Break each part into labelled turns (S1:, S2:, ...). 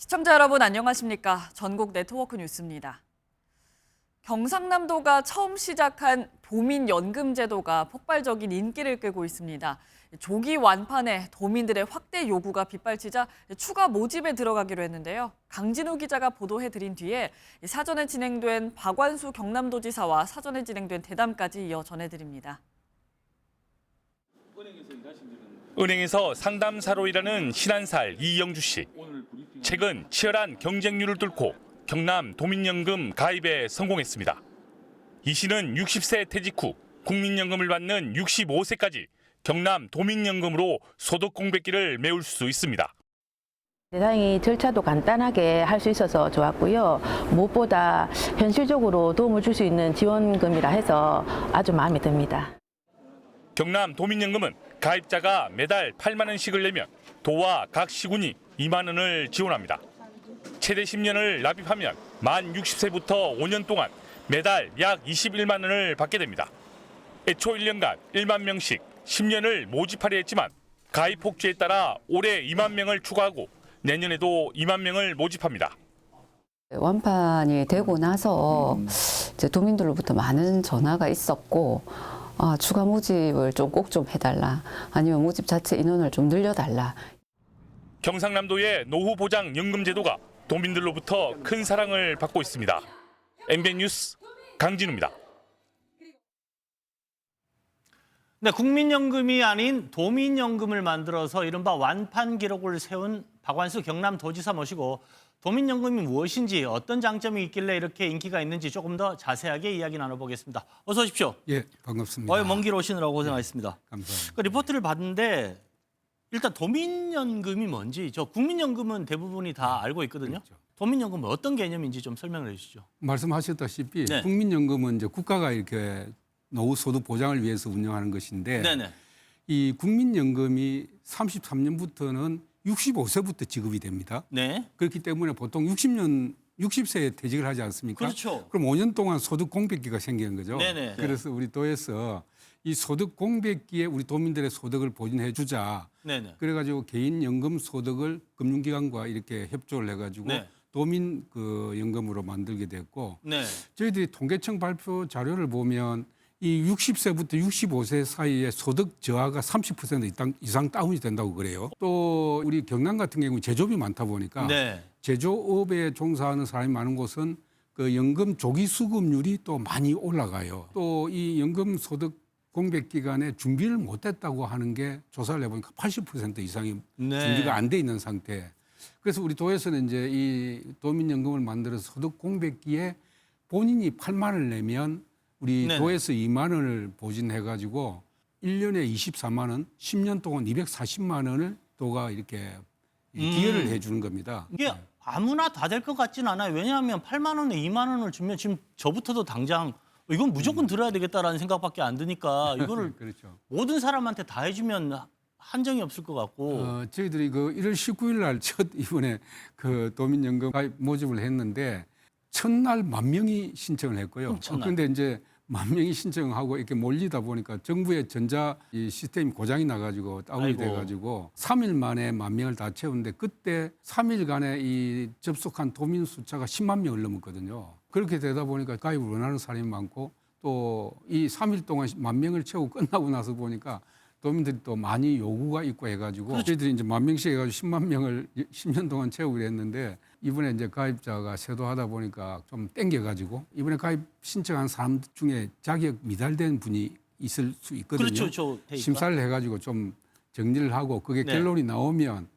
S1: 시청자 여러분 안녕하십니까? 전국 네트워크 뉴스입니다. 경상남도가 처음 시작한 도민연금제도가 폭발적인 인기를 끌고 있습니다. 조기 완판에 도민들의 확대 요구가 빗발치자 추가 모집에 들어가기로 했는데요. 강진우 기자가 보도해드린 뒤에 사전에 진행된 박완수 경남도지사와 사전에 진행된 대담까지 이어 전해드립니다.
S2: 은행에서 상담사로 일하는 신한살 이영주 씨. 최근 치열한 경쟁률을 뚫고 경남 도민연금 가입에 성공했습니다. 이 씨는 60세 퇴직 후 국민연금을 받는 65세까지 경남 도민연금으로 소득 공백기를 메울 수 있습니다.
S3: 대상이 절차도 간단하게 할 수 있어서 좋았고요. 무엇보다 현실적으로 도움을 줄 수 있는 지원금이라 해서 아주 마음에 듭니다.
S2: 경남 도민연금은 가입자가 매달 8만 원씩을 내면 도와 각 시군이 2만 원을 지원합니다. 최대 10년을 납입하면 만 60세부터 5년 동안 매달 약 21만 원을 받게 됩니다. 애초 1년간 1만 명씩 10년을 모집하려 했지만 가입 폭주에 따라 올해 2만 명을 추가하고 내년에도 2만 명을 모집합니다.
S4: 완판이 되고 나서 이제 도민들로부터 많은 전화가 있었고 추가 모집을 좀 꼭 좀 해달라, 아니면 모집 자체 인원을 좀 늘려달라.
S2: 경상남도의 노후보장연금제도가 도민들로부터 큰 사랑을 받고 있습니다. MBN 뉴스 강진우입니다.
S5: 네, 국민연금이 아닌 도민연금을 만들어서 이른바 완판 기록을 세운 박완수 경남도지사 모시고 도민연금이 무엇인지, 어떤 장점이 있길래 이렇게 인기가 있는지 조금 더 자세하게 이야기 나눠보겠습니다. 어서 오십시오.
S6: 예, 반갑습니다.
S5: 먼 길 오시느라고 고생하셨습니다.
S6: 감사합니다.
S5: 그 리포트를 봤는데 일단 도민연금이 뭔지, 저 국민연금은 대부분이 다 알고 있거든요.
S6: 그렇죠.
S5: 도민연금은 어떤 개념인지 좀 설명을 해주시죠.
S6: 말씀하셨다시피
S5: 네.
S6: 국민연금은 이제 국가가 이렇게 노후 소득 보장을 위해서 운영하는 것인데
S5: 네네.
S6: 이 국민연금이 33년부터는 65세부터 지급이 됩니다.
S5: 네.
S6: 그렇기 때문에 보통 60세에 퇴직을 하지 않습니까?
S5: 그렇죠.
S6: 그럼 5년 동안 소득 공백기가 생기는 거죠.
S5: 네네.
S6: 그래서 우리 도에서 이 소득 공백기에 우리 도민들의 소득을 보존해 주자.
S5: 네네.
S6: 그래가지고 개인 연금 소득을 금융기관과 이렇게 협조를 해가지고
S5: 네.
S6: 도민 그 연금으로 만들게 됐고,
S5: 네.
S6: 저희들이 통계청 발표 자료를 보면 이 60세부터 65세 사이에 소득 저하가 30% 이상 다운이 된다고 그래요. 또 우리 경남 같은 경우는 제조업이 많다 보니까
S5: 네.
S6: 제조업에 종사하는 사람이 많은 곳은 그 연금 조기 수급률이 또 많이 올라가요. 또 이 연금 소득 공백 기간에 준비를 못했다고 하는 게 조사를 해보니까 80% 이상이
S5: 네.
S6: 준비가 안 돼 있는 상태. 그래서 우리 도에서는 이제 이 도민연금을 만들어서 소득 공백기에 본인이 8만 원을 내면 우리
S5: 네네.
S6: 도에서 2만 원을 보진해가지고 1년에 24만 원, 10년 동안 240만 원을 도가 이렇게 기여를 해주는 겁니다.
S5: 이게 아무나 다 될 것 같진 않아요. 왜냐하면 8만 원에 2만 원을 주면 지금 저부터도 당장 이건 무조건 들어야 되겠다라는 생각밖에 안 드니까 이거를
S6: 그렇죠.
S5: 모든 사람한테 다 해주면 한정이 없을 것 같고.
S6: 저희들이 그 1월 19일 날 첫 이번에 그 도민연금 가입 모집을 했는데 첫날 10,000명이 신청을 했고요.
S5: 첫날.
S6: 그런데 이제 10,000명이 신청하고 이렇게 몰리다 보니까 정부의 전자 이 시스템이 고장이 나가지고 다운이
S5: 아이고.
S6: 돼가지고 3일 만에 10,000명을 다 채웠는데 그때 3일간에 이 접속한 도민 숫자가 10만 명을 넘었거든요. 그렇게 되다 보니까 가입을 원하는 사람이 많고 또 이 3일 동안 10,000명을 채우고 끝나고 나서 보니까 도민들이 또 많이 요구가 있고 해가지고
S5: 그렇죠.
S6: 저희들이 이제 10,000명씩 해가지고 10만 명을 10년 동안 채우기로 했는데 이번에 이제 가입자가 세도하다 보니까 좀 땡겨가지고 이번에 가입 신청한 사람 중에 자격 미달된 분이 있을 수 있거든요.
S5: 그렇죠, 저 테이프가.
S6: 심사를 해가지고 좀 정리를 하고 그게
S5: 네.
S6: 결론이 나오면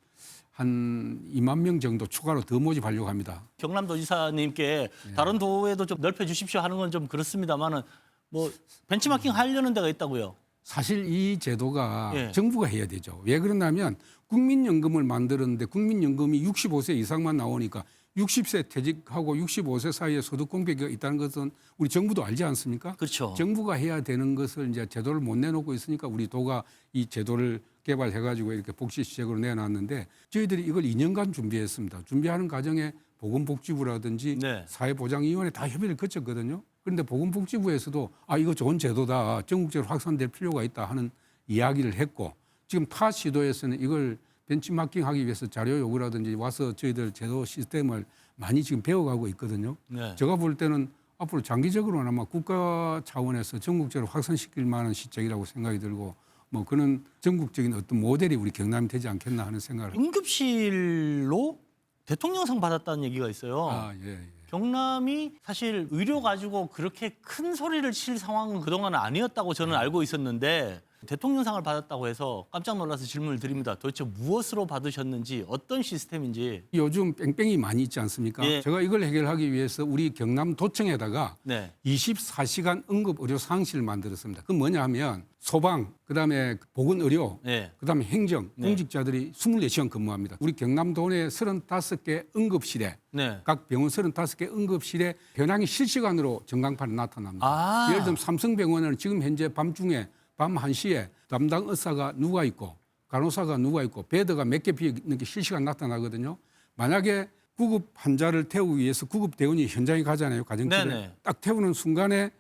S6: 한 2만 명 정도 추가로 더 모집하려고 합니다.
S5: 경남도지사님께 다른 도에도 좀 넓혀 주십시오 하는 건 좀 그렇습니다만은 뭐 벤치마킹 하려는 데가 있다고요.
S6: 사실 이 제도가
S5: 예.
S6: 정부가 해야 되죠. 왜 그러냐면 국민연금을 만들었는데 국민연금이 65세 이상만 나오니까 60세 퇴직하고 65세 사이에 소득 공백기가 있다는 것은 우리 정부도 알지 않습니까?
S5: 그렇죠.
S6: 정부가 해야 되는 것을 이제 제도를 못 내놓고 있으니까 우리 도가 이 제도를 개발해가지고 이렇게 복지시책으로 내놨는데 저희들이 이걸 2년간 준비했습니다. 준비하는 과정에 보건복지부라든지
S5: 네.
S6: 사회보장위원회 다 협의를 거쳤거든요. 그런데 보건복지부에서도 이거 좋은 제도다. 전국적으로 확산될 필요가 있다 하는 이야기를 했고 지금 타 시도에서는 이걸 벤치마킹하기 위해서 자료 요구라든지 와서 저희들 제도 시스템을 많이 지금 배워가고 있거든요.
S5: 네.
S6: 제가 볼 때는 앞으로 장기적으로는 아마 국가 차원에서 전국적으로 확산시킬 만한 시책이라고 생각이 들고 뭐 그런 전국적인 어떤 모델이 우리 경남이 되지 않겠나 하는 생각을 합니다.
S5: 응급실로 대통령상 받았다는 얘기가 있어요.
S6: 아, 예, 예.
S5: 경남이 사실 의료 가지고 그렇게 큰 소리를 칠 상황은 그동안은 아니었다고 저는 알고 있었는데 대통령상을 받았다고 해서 깜짝 놀라서 질문을 드립니다. 도대체 무엇으로 받으셨는지 어떤 시스템인지.
S6: 요즘 뺑뺑이 많이 있지 않습니까?
S5: 예.
S6: 제가 이걸 해결하기 위해서 우리 경남도청에다가
S5: 네.
S6: 24시간 응급의료상실을 만들었습니다. 그 뭐냐 하면 소방, 그다음에 보건의료,
S5: 네.
S6: 그다음에 행정,
S5: 네.
S6: 공직자들이 24시간 근무합니다. 우리 경남도 내 35개 응급실에
S5: 네.
S6: 각 병원 35개 응급실에 현황이 실시간으로 전광판에 나타납니다.
S5: 아.
S6: 예를 들면 삼성병원은 지금 현재 밤중에 밤 1시에 담당 의사가 누가 있고 간호사가 누가 있고 베드가 몇 개 비어 있는 게 실시간 나타나거든요. 만약에 구급 환자를 태우기 위해서 구급 대원이 현장에 가잖아요. 가정집에.
S5: 네네.
S6: 딱 태우는 순간에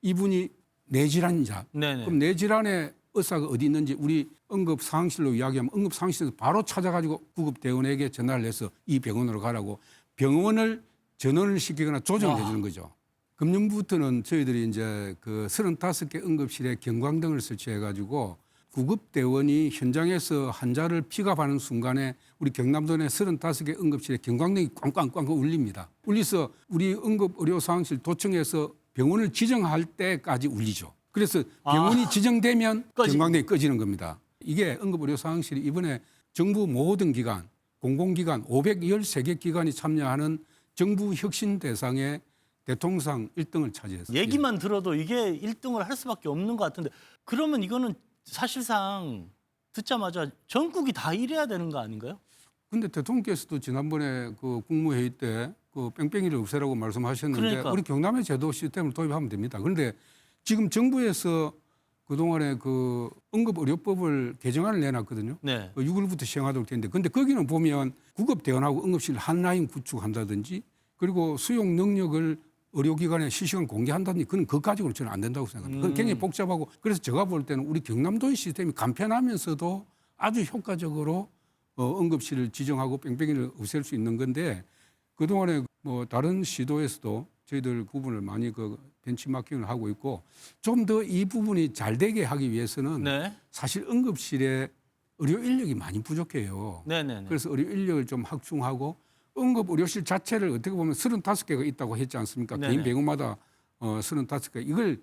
S6: 이분이 뇌질환자.
S5: 네네.
S6: 그럼 뇌질환의 의사가 어디 있는지 우리 응급 상황실로 이야기하면 응급 상황실에서 바로 찾아가지고 구급 대원에게 전화를 해서 이 병원으로 가라고 병원을 전원을 시키거나 조정을 해주는 거죠. 금년부터는 저희들이 이제 그 35개 응급실에 경광등을 설치해가지고 구급대원이 현장에서 환자를 픽업하는 순간에 우리 경남도 내 35개 응급실에 경광등이 꽝꽝꽝 울립니다. 울려서 우리 응급의료상황실 도청에서 병원을 지정할 때까지 울리죠. 그래서 병원이 지정되면 경광등이 꺼지는 겁니다. 이게 응급의료상황실이 이번에 정부 모든 기관, 공공기관 513개 기관이 참여하는 정부 혁신 대상에 대통령 1등을 차지했어요.
S5: 얘기만 들어도 이게 1등을 할 수밖에 없는 것 같은데 그러면 이거는 사실상 듣자마자 전국이 다 이래야 되는 거 아닌가요?
S6: 근데 대통령께서도 지난번에 그 국무회의 때 그 뺑뺑이를 없애라고 말씀하셨는데
S5: 그러니까.
S6: 우리 경남의 제도 시스템을 도입하면 됩니다. 그런데 지금 정부에서 그동안에 그 응급의료법을 개정안을 내놨거든요.
S5: 네.
S6: 6월부터 시행하도록 되는데 근데 거기는 보면 구급대원하고 응급실 한 라인 구축한다든지 그리고 수용 능력을 의료기관에 실시간 공개한다든지 그건 그것 가지고는 저는 안 된다고 생각합니다. 그건 굉장히 복잡하고 그래서 제가 볼 때는 우리 경남도의 시스템이 간편하면서도 아주 효과적으로 응급실을 지정하고 뺑뺑이를 없앨 수 있는 건데 그동안에 뭐 다른 시도에서도 저희들 부분을 많이 그 벤치마킹을 하고 있고 좀 더 이 부분이 잘 되게 하기 위해서는
S5: 네.
S6: 사실 응급실에 의료 인력이 많이 부족해요.
S5: 네네네.
S6: 그래서 의료 인력을 좀 확충하고 응급의료실 자체를 어떻게 보면 35개가 있다고 했지 않습니까?
S5: 네네.
S6: 개인 병원마다 35개. 이걸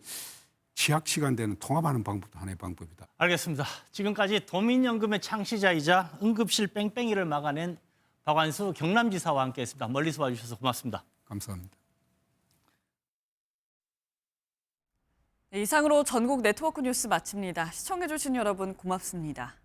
S6: 취약 시간대는 통합하는 방법도 하나의 방법이다.
S5: 알겠습니다. 지금까지 도민연금의 창시자이자 응급실 뺑뺑이를 막아낸 박완수 경남지사와 함께했습니다. 멀리서 와주셔서 고맙습니다.
S6: 감사합니다.
S1: 네, 이상으로 전국 네트워크 뉴스 마칩니다. 시청해주신 여러분 고맙습니다.